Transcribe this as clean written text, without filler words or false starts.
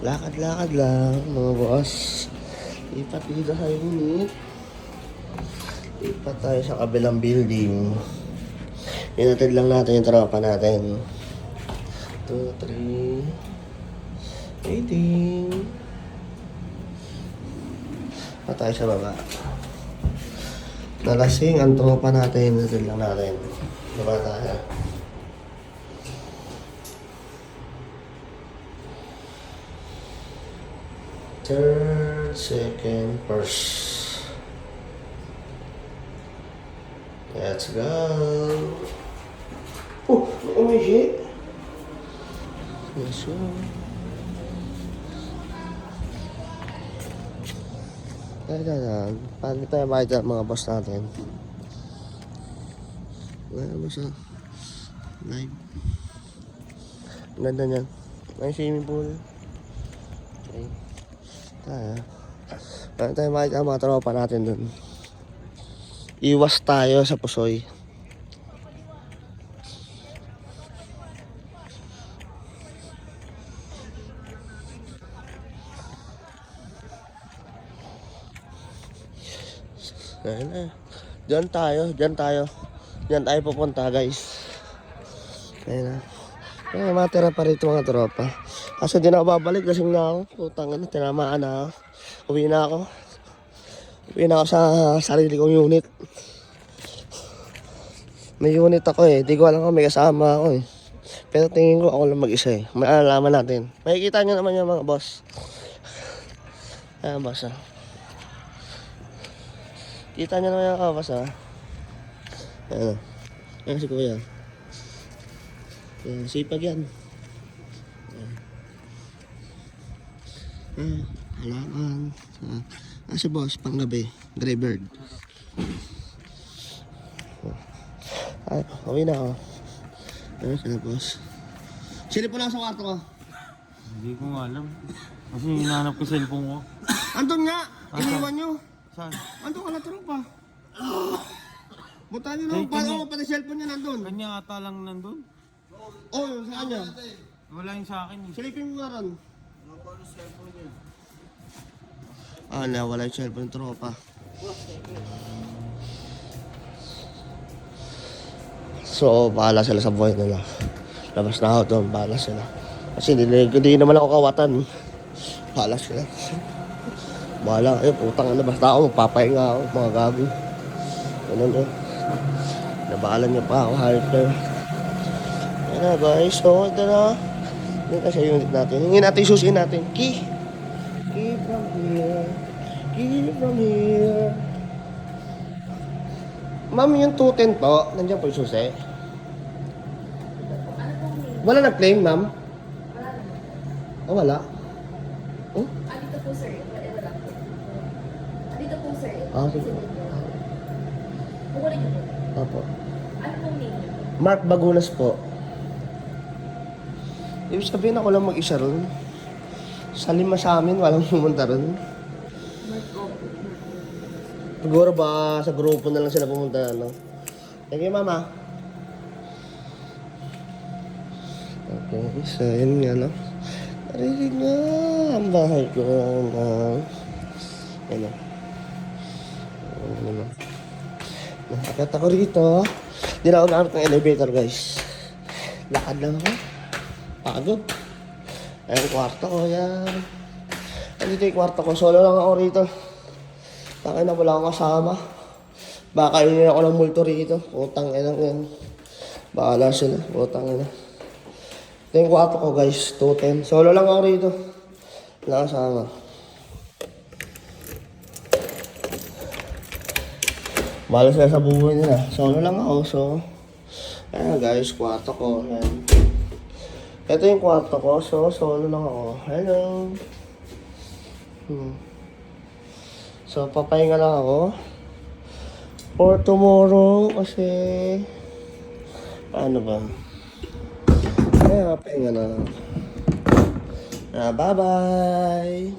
Lakad-lakad lang, mga boss. Lipat dito sa unit. Lipat tayo sa kabilang building. Inatid lang natin yung tropa natin. 2, 3. Waiting. Pa tayo sa baba. Nalasing ang tropa natin. Inatid lang natin. Baba tayo. Third, second, first. Let's go. Oh, umihi. Let's go. Paano tayo makita mga boss natin? Wala mo sa live. Ganda niyan. May swimming pool. Okay. Paano tayo makita ang mga tropa natin dun? Iwas tayo sa Pusoy. Ayan na. Diyan tayo pupunta guys. Ayan na. Ay, matira pa rito mga tropa. Kasi di na ako babalik, lasing na ako. Putang ina, tinamaan na ako. Uwi na ako sa sarili kong unit. May unit ako eh. Di ko alam kung may kasama ako eh. Pero tingin ko ako lang mag-isa eh. May alalaman natin. Makikita nyo naman yung mga boss. Ayan boss ah. Kita nyo naman yung mga boss ah. Ayan. Ayan si kuya. Ayan, sipag yan. Halaman. Si boss, panggabi. Greybird. Ay, uwi na ako. Ano sila boss? Sino po lang sa kwarto ko? Hindi ko nga alam. Kasi hinahanap ko cellphone ko. Andun nga! Iniwan nyo! Saan? Andun ka na tropa. Buta nyo na. Paano mo pati cellphone nyo nandun? Kanya ata lang nandun. Oo, yung sa kanya. Wala yung sa akin eh. Silipin mo nga ron. Wala yung cellphone ng tropa. So, bahala sila sa buhay nila. Labas na ako doon, bahala sila. Kasi hindi naman ako kawatan. Bahala sila. Bahala kayo, putang na. Basta ako, magpapahinga ako, mga gabi. Ganun eh. Nabahalan niyo pa ako, hyper. Yan na guys, so ito na. Yan kasi yung unit natin. Hingin natin, susiin natin. Key from here. Key from here. Ma'am, yung 210 po, nandiyan po yung susi. Wala nag-claim, ma'am? Oh, wala. Oh? Dito po, sir. Wala po. Dito po, sir. Sige. Kukunin niyo po. Opo. Ano pong name niyo? Mark Bagulas po. Ibig sabihin ako lang mag-isa ron. Sa 5 sa amin, walang pumunta ron. Siguro ba sa grupo na lang sila pumunta, no? Thank you, mama. Okay, so yun nga, no? Narinig nga ang bahay ko, no? Yan, no? Ano naman? Nakakit ako rito. Hindi na ako nakamit ng elevator, guys. Lakad lang ako. Pagod. Ayan, kwarto ko, yan. Andito yung kwarto ko. Solo lang ako rito. Takay na wala akong kasama. Baka yun ako ng multo rito. Putang ina yan. Bahala sila. Putang ina. Ito yung kwarto ko guys. 210. Solo lang ako rito. Wala kasama. Bahala sila sa buhay nila. Solo lang ako. So, ayan guys. Kwarto ko. Ayan. Ito yung kwarto ko. So, solo lang ako. Hello. So, papahinga lang ako for tomorrow kasi ano ba? Kaya papahinga na. Bye-bye!